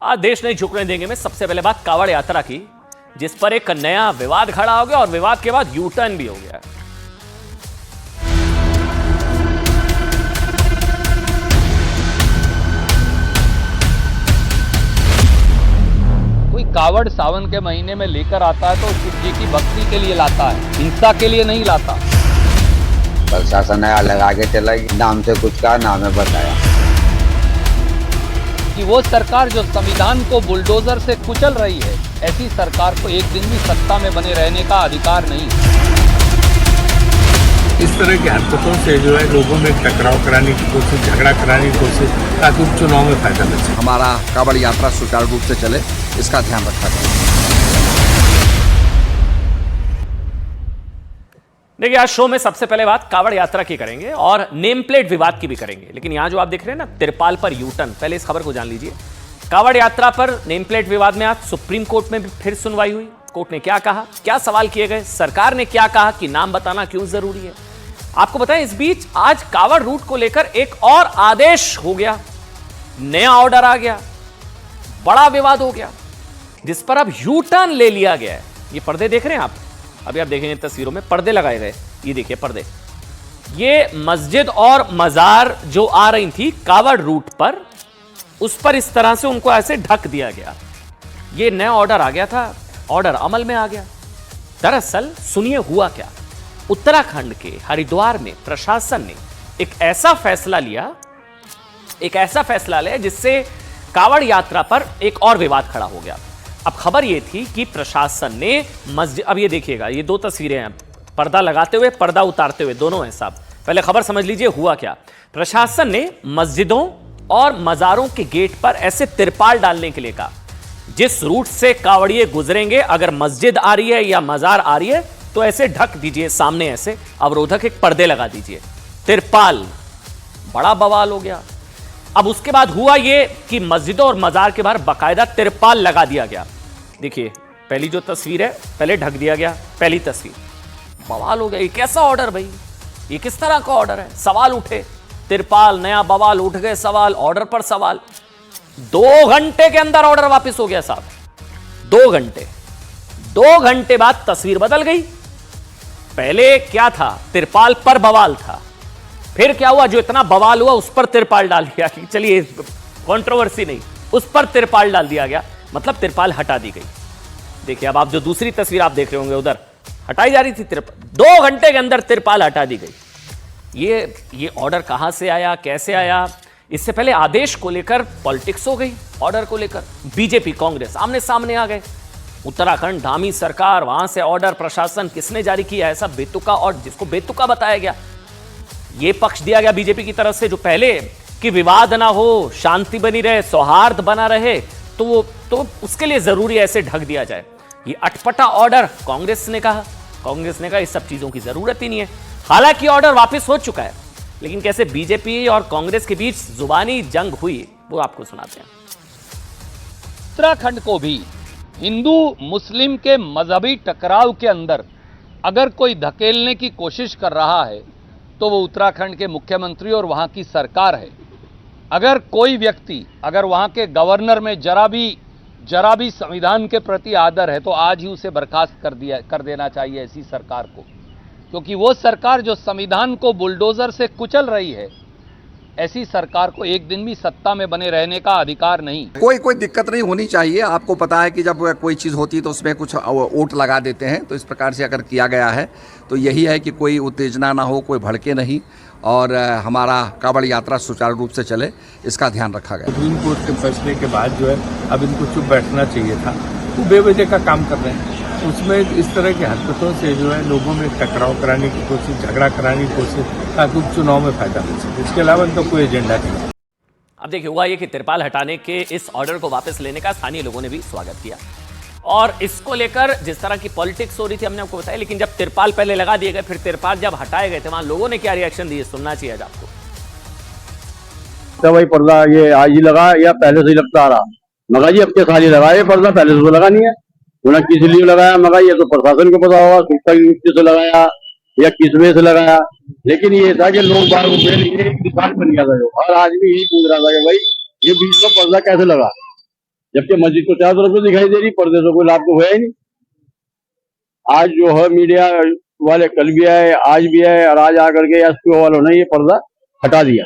आज देश नहीं झुकने देंगे में सबसे पहले बात कांवड़ यात्रा की, जिस पर एक नया विवाद खड़ा हो गया और विवाद के बाद यू टर्न भी हो गया। कोई कावड़ सावन के महीने में लेकर आता है तो शिव जी की भक्ति के लिए लाता है, हिंसा के लिए नहीं लाता। प्रशासन अलग आगे चला, नाम से कुछ कहा, नाम है बताया कि वो सरकार जो संविधान को बुलडोजर से कुचल रही है, ऐसी सरकार को एक दिन भी सत्ता में बने रहने का अधिकार नहीं। इस तरह की हरकतों से जो है लोगों में टकराव कराने की कोशिश, झगड़ा कराने की कोशिश, ताकि उपचुनाव में फायदा मिल सके। हमारा कांवड़ यात्रा सुचारू रूप से चले, इसका ध्यान रखा जाए। देखिए, आज शो में सबसे पहले बात कांवड़ यात्रा की करेंगे और नेम प्लेट विवाद की भी करेंगे। लेकिन यहां जो आप देख रहे हैं ना, तिरपाल पर यू टर्न, पहले इस खबर को जान लीजिए। कांवड़ यात्रा पर नेम प्लेट विवाद में आज सुप्रीम कोर्ट में भी फिर सुनवाई हुई। कोर्ट ने क्या कहा, क्या सवाल किए गए, सरकार ने क्या कहा कि नाम बताना क्यों जरूरी है, आपको बताएं। इस बीच आज कांवड़ रूट को लेकर एक और आदेश हो गया, नया ऑर्डर आ गया, बड़ा विवाद हो गया, जिस पर अब यू टर्न ले लिया गया है। ये पर्दे देख रहे हैं आप, अभी आप देखेंगे तस्वीरों में पर्दे लगाए गए, ये देखिए पर्दे। ये मस्जिद और मजार जो आ रही थी कांवड़ रूट पर, उस पर इस तरह से उनको ऐसे ढक दिया गया। ये नया ऑर्डर आ गया था, ऑर्डर अमल में आ गया। दरअसल सुनिए हुआ क्या। उत्तराखंड के हरिद्वार में प्रशासन ने एक ऐसा फैसला लिया जिससे कांवड़ यात्रा पर एक और विवाद खड़ा हो गया। अब खबर यह थी कि प्रशासन ने मस्जिद, अब ये देखिएगा, ये दो तस्वीरें हैं, पर्दा लगाते हुए, पर्दा उतारते हुए, दोनों हैं साहब। पहले खबर समझ लीजिए हुआ क्या। प्रशासन ने मस्जिदों और मजारों के गेट पर ऐसे तिरपाल डालने के लिए कहा, जिस रूट से कांवड़िए गुजरेंगे, अगर मस्जिद आ रही है या मजार आ रही है तो ऐसे ढक दीजिए, सामने ऐसे अवरोधक एक पर्दे लगा दीजिए, तिरपाल। बड़ा बवाल हो गया। अब उसके बाद हुआ ये कि मस्जिदों और मजार के बाहर बाकायदा तिरपाल लगा दिया गया। देखिए पहली जो तस्वीर है, पहले ढक दिया गया, पहली तस्वीर। बवाल हो गया, ये कैसा ऑर्डर भाई, ये किस तरह का ऑर्डर है। सवाल उठे, तिरपाल, नया बवाल, उठ गए सवाल, ऑर्डर पर सवाल। 2 घंटे के अंदर ऑर्डर वापस हो गया साहब। 2 घंटे बाद तस्वीर बदल गई। पहले क्या था, तिरपाल पर बवाल था, फिर क्या हुआ, जो इतना बवाल हुआ उस पर तिरपाल डाल दिया कि चलिए कंट्रोवर्सी नहीं, उस पर तिरपाल डाल दिया गया, मतलब तिरपाल हटा दी गई। देखिए अब आप जो दूसरी तस्वीर आप देख रहे होंगे, उधर हटाई जा रही थी तिरपाल, 2 घंटे के अंदर तिरपाल हटा दी गई। ये ऑर्डर कहां से आया, कैसे आया। इससे पहले आदेश को लेकर पॉलिटिक्स हो गई, ऑर्डर को लेकर बीजेपी कांग्रेस आमने सामने आ गए। उत्तराखंड धामी सरकार, वहां से ऑर्डर प्रशासन, किसने जारी किया, ऐसा बेतुका, और जिसको बेतुका बताया गया, यह पक्ष दिया गया बीजेपी की तरफ से, जो पहले कि विवाद ना हो, शांति बनी रहे, सौहार्द बना रहे, तो उसके लिए जरूरी ऐसे ढक दिया जाए। ये अटपटा ऑर्डर कांग्रेस ने कहा इस सब चीजों की जरूरत ही नहीं है। हालांकि ऑर्डर वापस हो चुका है, लेकिन कैसे बीजेपी और कांग्रेस के बीच जुबानी जंग हुई, वो आपको सुनाते हैं। उत्तराखंड को भी हिंदू मुस्लिम के मजहबी टकराव के अंदर अगर कोई धकेलने की कोशिश कर रहा है तो वो उत्तराखंड के मुख्यमंत्री और वहां की सरकार है। अगर कोई व्यक्ति, अगर वहां के गवर्नर में जरा भी संविधान के प्रति आदर है तो आज ही उसे बर्खास्त कर देना चाहिए ऐसी सरकार को, क्योंकि वो सरकार जो संविधान को बुलडोजर से कुचल रही है, ऐसी सरकार को एक दिन भी सत्ता में बने रहने का अधिकार नहीं। कोई दिक्कत नहीं होनी चाहिए। आपको पता है कि जब कोई चीज़ होती है तो उसमें कुछ वोट लगा देते हैं, तो इस प्रकार से अगर किया गया है तो यही है कि कोई उत्तेजना ना हो, कोई भड़के नहीं, और हमारा कांवड़ यात्रा सुचारू रूप से चले, इसका ध्यान रखा गया। सुप्रीम कोर्ट के फैसले के बाद जो है अब इनको चुप बैठना चाहिए था। वो बेवजह का काम कर रहे हैं, उसमें इस तरह की हरकतों से जो है लोगों में टकराव कराने की कोशिश, झगड़ा कराने की कोशिश, ताकि उपचुनाव में फायदा मिल सके। इसके अलावा इनका कोई एजेंडा नहीं। अब देखिए हुआ ये कि तिरपाल हटाने के इस ऑर्डर को वापस लेने का स्थानीय लोगों ने भी स्वागत किया, और इसको लेकर जिस तरह की पॉलिटिक्स हो रही थी हमने आपको बताया। लेकिन जब तिरपाल पहले लगा दिए गए, फिर तिरपाल जब हटाए गए थे, वहां लोगों ने क्या रिएक्शन दिए, सुनना चाहिए आपको। तो भाई पर्दा ये आज ही लगा या पहले से ही लगता आ रहा, मगर जी अब के साल ही लगा, ये पर्दा पहले से तो लगा नहीं है, उन्हें किस लिए लगाया, मगर ये तो प्रशासन को पता होगा से लगाया या किस वजह से लगाया। लेकिन ये था कि लोग बार किसान बन गया था जो, और आज भी यही पूछ रहा था कि भाई ये बीच में पर्दा कैसे लगा, जबकि मस्जिद को चारों तरफ से दिखाई दे रही, पर्दे से कोई लाभ तो हुआ ही नहीं। आज जो है मीडिया वाले कल भी आए, आज भी आए, और आज आकर के एसपीओ वालों ने ये पर्दा हटा दिया।